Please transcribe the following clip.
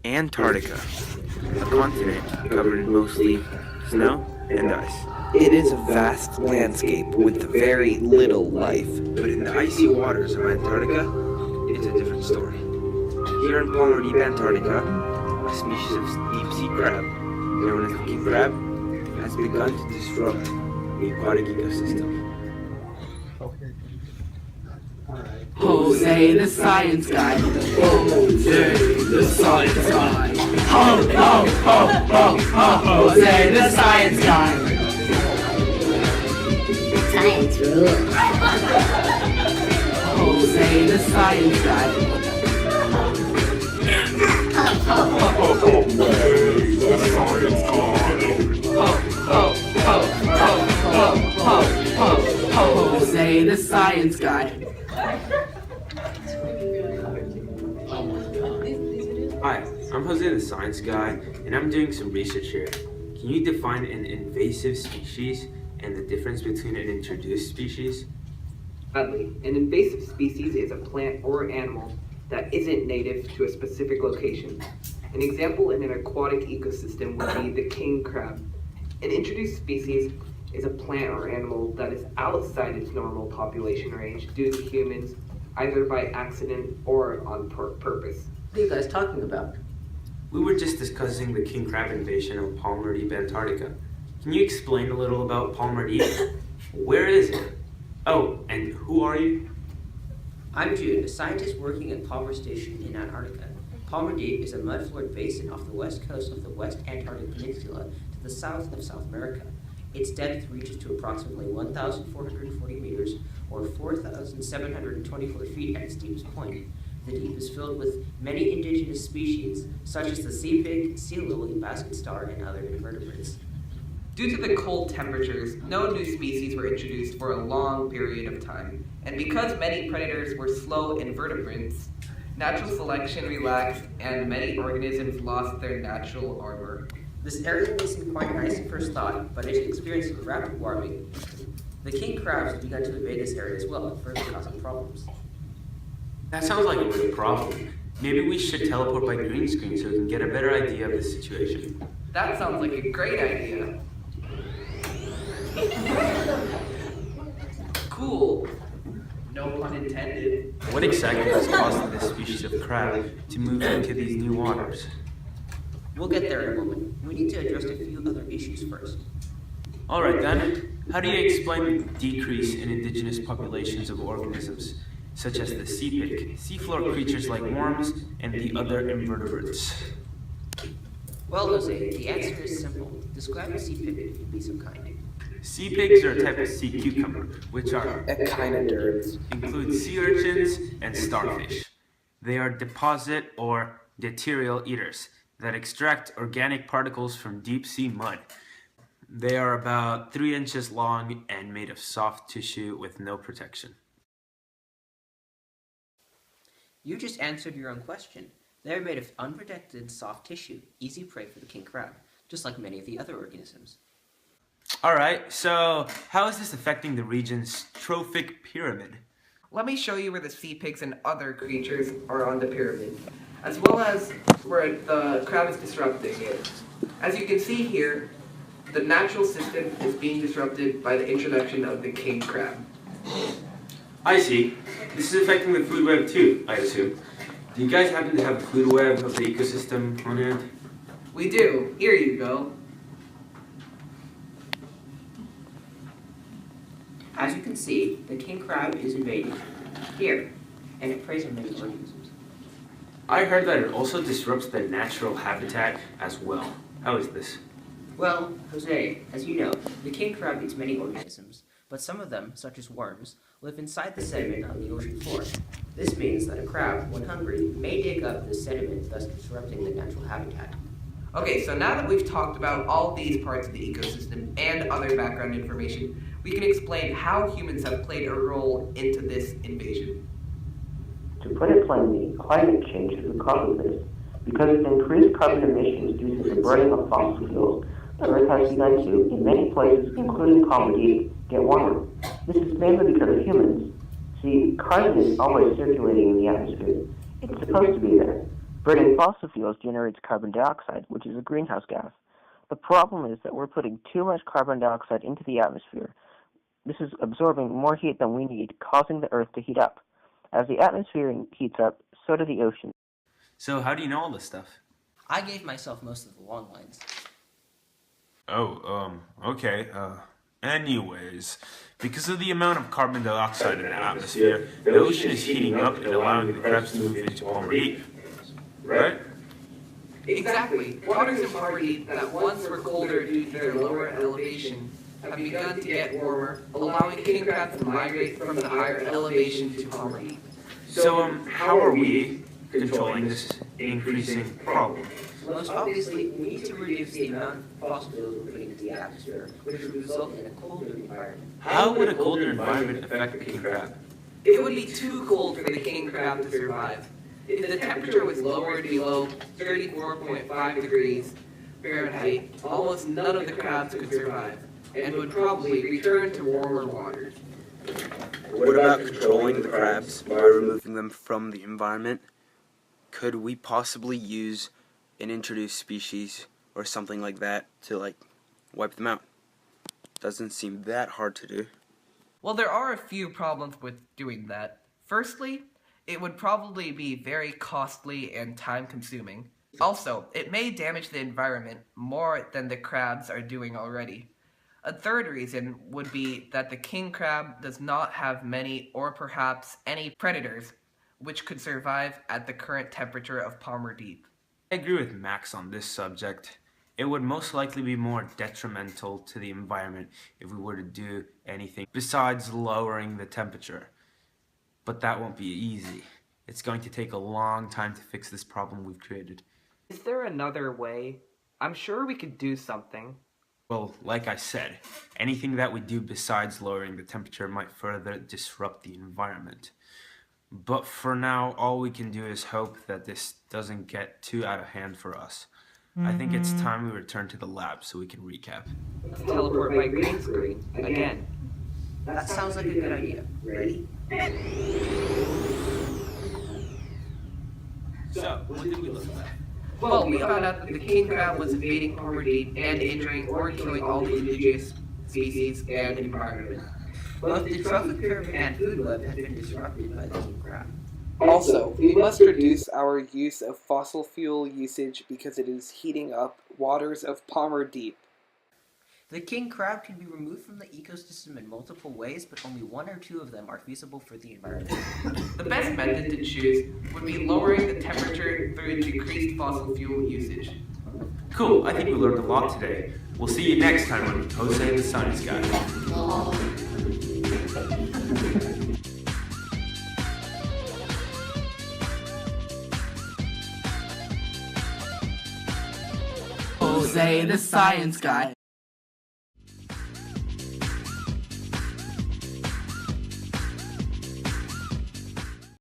Antarctica, a continent covered in mostly snow and ice. It is a vast landscape with very little life. But in the icy waters of Antarctica, it's a different story. Here in Palmer Deep, Antarctica, a species of deep-sea crab, known as the king crab, has begun to disrupt the aquatic ecosystem. Jose the science guy. Jose the science guy. Ho, ho, ho, ho, ho, Jose the science guy. Science rules. Jose the science guy. Ho, ho, ho, ho, Jose the science guy. Hi, I'm Jose the Science Guy, and I'm doing some research here. Can you define an invasive species and the difference between an introduced species? Gladly. An invasive species is a plant or animal that isn't native to a specific location. An example in an aquatic ecosystem would be the king crab. An introduced species is a plant or animal that is outside its normal population range due to humans, either by accident or on purpose. What are you guys talking about? We were just discussing the king crab invasion of Palmer Deep, Antarctica. Can you explain a little about Palmer Deep? Where is it? Oh, and who are you? I'm Jude, a scientist working at Palmer Station in Antarctica. Palmer Deep is a mud-floored basin off the west coast of the West Antarctic Peninsula to the south of South America. Its depth reaches to approximately 1,440 meters, or 4,724 feet at its deepest point. The deep is filled with many indigenous species, such as the sea pig, sea lily, basket star, and other invertebrates. Due to the cold temperatures, no new species were introduced for a long period of time. And because many predators were slow invertebrates, natural selection relaxed and many organisms lost their natural armor. This area may seem quite nice at first thought, but it is experiencing rapid warming. The king crabs have begun to invade this area as well, further causing problems. That sounds like a real problem. Maybe we should teleport by green screen so we can get a better idea of the situation. That sounds like a great idea. Cool. No pun intended. What exactly is causing this species of crab to move into these new waters? We'll get there in a moment. We need to address a few other issues first. Alright then, how do you explain the decrease in indigenous populations of organisms, such as the sea pig, seafloor creatures like worms, and the other invertebrates? Well, Jose, the answer is simple. Describe a sea pig if you be so kind. Sea pigs are a type of sea cucumber, which are Echinoderms. include sea urchins and starfish. They are deposit or detrital eaters that extract organic particles from deep sea mud. They are about 3 inches long and made of soft tissue with no protection. You just answered your own question. They are made of unprotected, soft tissue, easy prey for the king crab, just like many of the other organisms. Alright, so how is this affecting the region's trophic pyramid? Let me show you where the sea pigs and other creatures are on the pyramid, as well as where the crab is disrupting it. As you can see here, the natural system is being disrupted by the introduction of the king crab. I see. This is affecting the food web too, I assume. Do you guys happen to have a food web of the ecosystem on hand? We do. Here you go. As you can see, the king crab is invading here, and it preys on many organisms. I heard that it also disrupts the natural habitat as well. How is this? Well, Jose, as you know, the king crab eats many organisms, but some of them, such as worms, live inside the sediment on the ocean floor. This means that a crab, when hungry, may dig up the sediment, thus disrupting the natural habitat. Okay, so now that we've talked about all these parts of the ecosystem and other background information, we can explain how humans have played a role into this invasion. To put it plainly, climate change is the cause of this, because of increased carbon emissions due to the burning of fossil fuels. The Earth has begun to, in many places, including Palmer Deep, get warmer. This is mainly because of humans. See, carbon is always circulating in the atmosphere. It's supposed to be there. Burning fossil fuels generates carbon dioxide, which is a greenhouse gas. The problem is that we're putting too much carbon dioxide into the atmosphere. This is absorbing more heat than we need, causing the Earth to heat up. As the atmosphere heats up, so do the oceans. So how do you know all this stuff? I gave myself most of the long lines. Oh, okay. Anyways, because of the amount of carbon dioxide in the atmosphere, the ocean is heating up and allowing the crabs to move into Palmer Deep. Right? Exactly. Waters in Palmer Deep that once were colder due to their lower elevation have begun to get warmer, allowing king crabs to migrate from the higher elevation to Palmer Deep. So, how are we controlling this increasing problem? Most obviously, we need to reduce the amount of fossil fuels we're putting into the atmosphere, which would result in a colder environment. How would a colder environment affect the king crab? It would be too cold for the king crab to survive. If the temperature was lowered below 34.5 degrees Fahrenheit, almost none of the crabs could survive, and would probably return to warmer waters. What about controlling the crabs by removing them from the environment? Could we possibly use an introduced species or something like that to wipe them out? Doesn't seem that hard to do. Well, there are a few problems with doing that. Firstly, it would probably be very costly and time-consuming. Also, it may damage the environment more than the crabs are doing already. A third reason would be that the king crab does not have many or perhaps any predators which could survive at the current temperature of Palmer Deep. I agree with Max on this subject. It would most likely be more detrimental to the environment if we were to do anything besides lowering the temperature. But that won't be easy. It's going to take a long time to fix this problem we've created. Is there another way? I'm sure we could do something. Well, like I said, anything that we do besides lowering the temperature might further disrupt the environment. But for now, all we can do is hope that this doesn't get too out of hand for us. I think it's time we return to the lab so we can recap. Teleport by green screen again. That sounds like a good idea. Ready? So, what did we look at? Well, we found out that the king crab was invading Palmer Deep and injuring or killing all the indigenous species and environment. Both the trophic pyramid and food web have been disrupted by the king crab. Also, we must reduce our use of fossil fuel usage because it is heating up waters of Palmer Deep. The king crab can be removed from the ecosystem in multiple ways, but only one or two of them are feasible for the environment. The best method to choose would be lowering the temperature through decreased fossil fuel usage. Cool, I think we learned a lot today. We'll see you next time on Jose and the Science Guy. Jose the Science Guy.